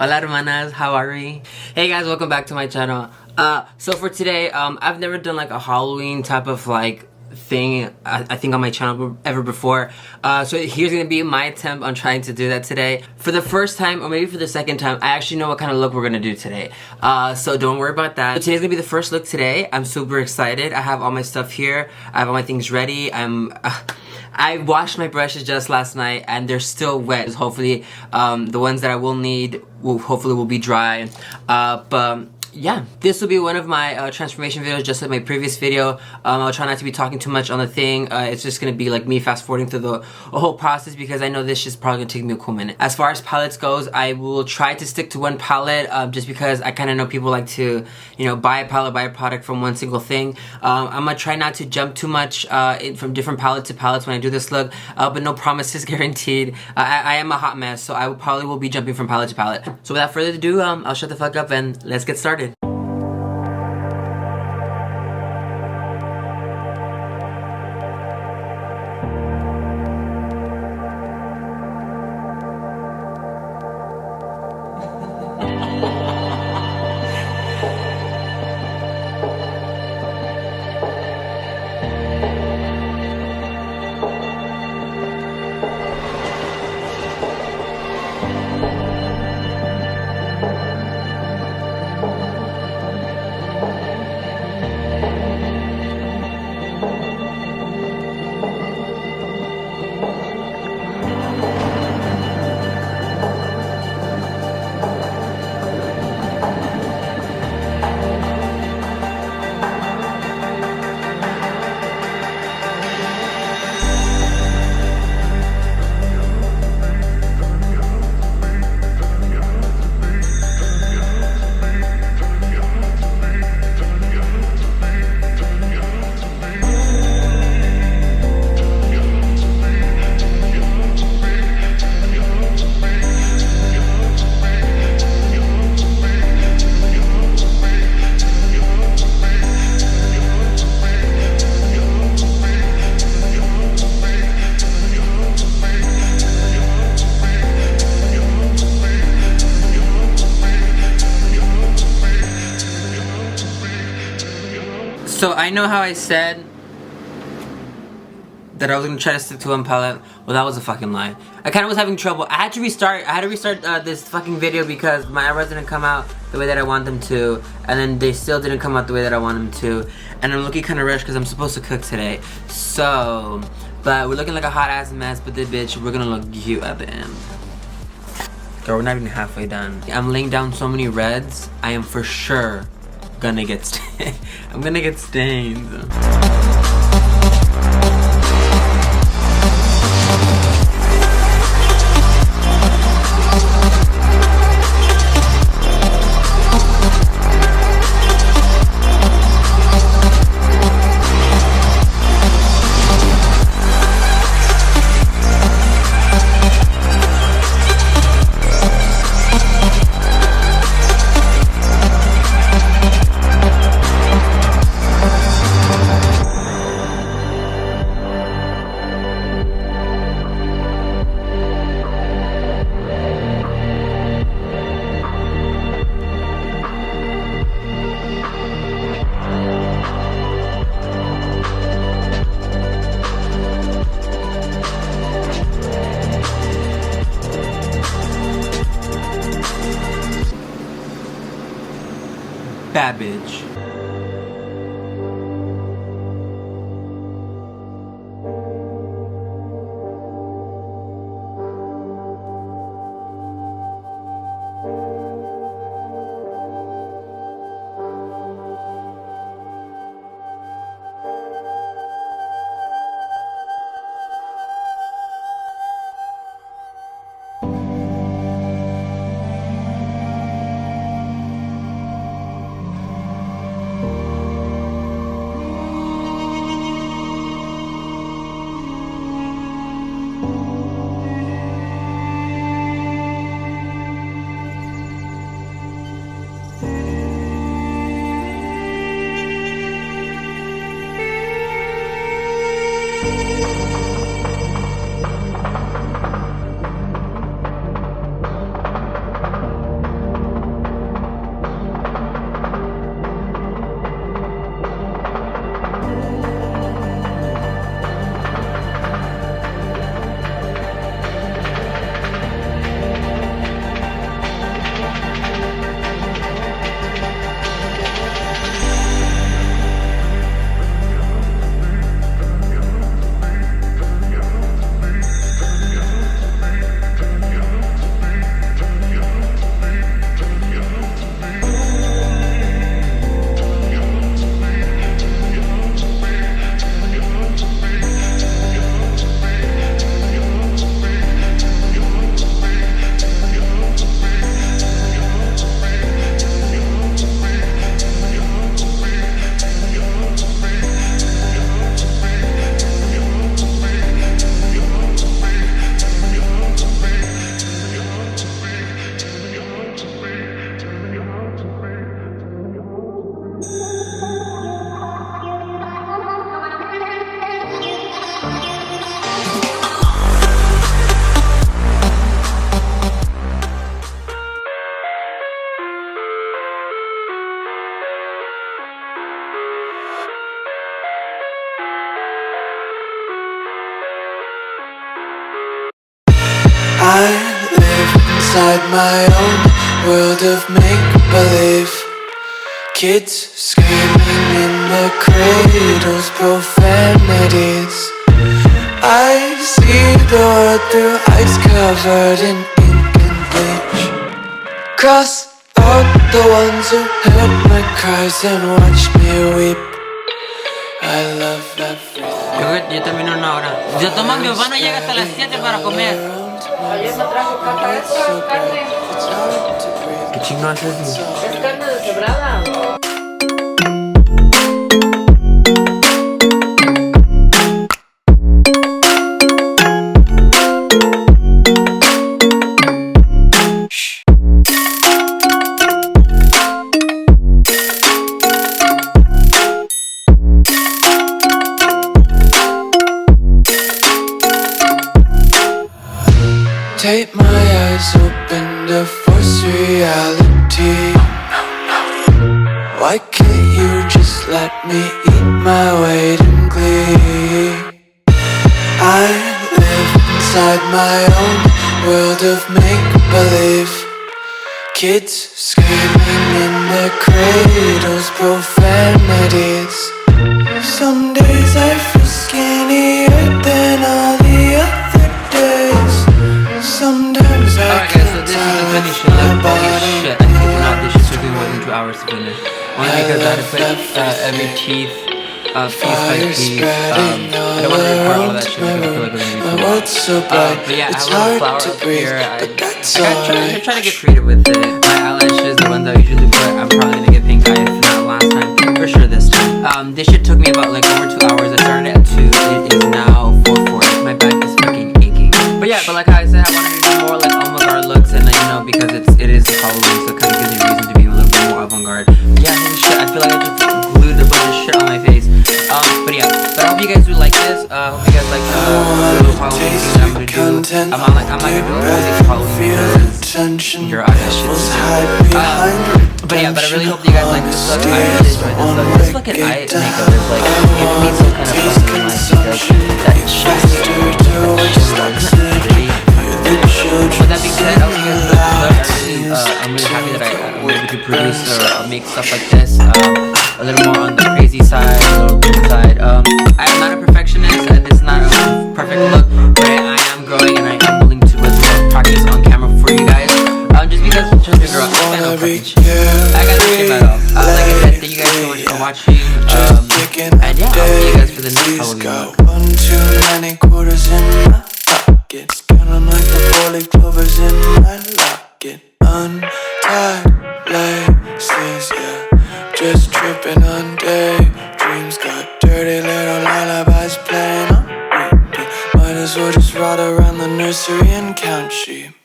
Hola hermanas, how are we? Hey guys, welcome back to my channel. So for today, I've never done like a Halloween type of like thing I think on my channel ever before. So here's gonna be my attempt on trying to do that today. For the first time, or maybe for the second time, I actually know what kind of look we're gonna do today. So don't worry about that. So today's gonna be the first look today. I'm super excited. I have all my stuff here. I have all my things ready. I washed my brushes just last night and they're still wet. Hopefully the ones that I will need will be dry. But yeah, this will be one of my transformation videos, just like my previous video. I'll try not to be talking too much on the thing. It's just gonna be like me fast forwarding through the whole process because I know this is probably gonna take me a cool minute. As far as palettes goes, I will try to stick to one palette just because I kind of know people like to, you know, buy a palette, buy a product from one single thing. I'm gonna try not to jump too much from different palette to palettes when I do this look, but no promises guaranteed. I am a hot mess, so I probably will be jumping from palette to palette. So without further ado, I'll shut the fuck up and let's get started. So I know how I said that I was gonna try to stick to one palette. Well, that was a fucking lie. I kind of was having trouble. I had to restart this fucking video because my eyebrows didn't come out the way that I want them to, and then they still didn't come out the way that I want them to. And I'm looking kind of rushed because I'm supposed to cook today. So, but we're looking like a hot ass mess. But this bitch, we're gonna look cute at the end. Girl, we're not even halfway done. I'm laying down so many reds. I am for sure gonna get stained. I'm gonna get stained. Bad bitch. my own world of make-believe. Kids screaming in the cradles, profanities. I see the world through ice covered in ink and bleach. Cross out the ones who heard my cries and watched me weep. I love everything. Ya terminó una hora. Ya toma, mi papá no llega hasta las 7 para comer. Ayer me trajo caca de esta carne. ¿Qué chingón es eso? Es carne deshebrada. Take my eyes open to force reality. Why can't you just let me eat my weight in glee? I live inside my own world of make-believe. Kids screaming in their cradles, profanities. Some days I feel skinnier than all the other days. Sometimes I Alright guys, so this is the finished look. Holy shit, I think not this shit took me more than 2 hours to finish. Only because I had to put every teeth piece by piece. I don't want to record all that shit because I feel like it's gonna be too long. But yeah, I have a little flower up here. I try to get creative with it. My eyelashes, the ones I usually put, I'm probably gonna get pink eye, if not last time, for sure this time. This shit took me about like over 2 hours. I started at 2, it is now 4:40. My back is fucking aching. But yeah, but like how I said, I wanted to do more like avant-garde looks, and you know, because it is Halloween, so it kind of gives me a reason to be a little bit more avant-garde. Yeah, holy shit, I feel like I just glued a bunch of shit on my face. But yeah, but I hope you guys do like this. I hope you guys like the little Halloween thing that I'm gonna do. I'm not gonna do a whole thing Halloween because your eyelashes. But yeah, but I really hope you guys like this look. I really enjoyed this look. This fucking eye makeup is like giving me some kind of fucking life because that shit is pretty. With that being said, I hope you guys like this look. I'm really happy that I'm able to produce or make stuff like this. A little more on the crazy side, a little cool side. I am not a perfectionist. This is not a perfect look, but I am growing and I am willing to practice on camera for you guys. Just because, trust me, girl, I'm a fan of fucking shit. I got no shame at all. Like I said, thank you guys so much for watching. And yeah, I'll see you guys for the next Halloween vlog. One too many quarters in my pocket. Counting like the 4-leaf clovers in my locket. Untied laces, yeah. Just tripping on daydreams. Got dirty little lullabies playing on repeat. Might as well just ride around the nursery and count sheep.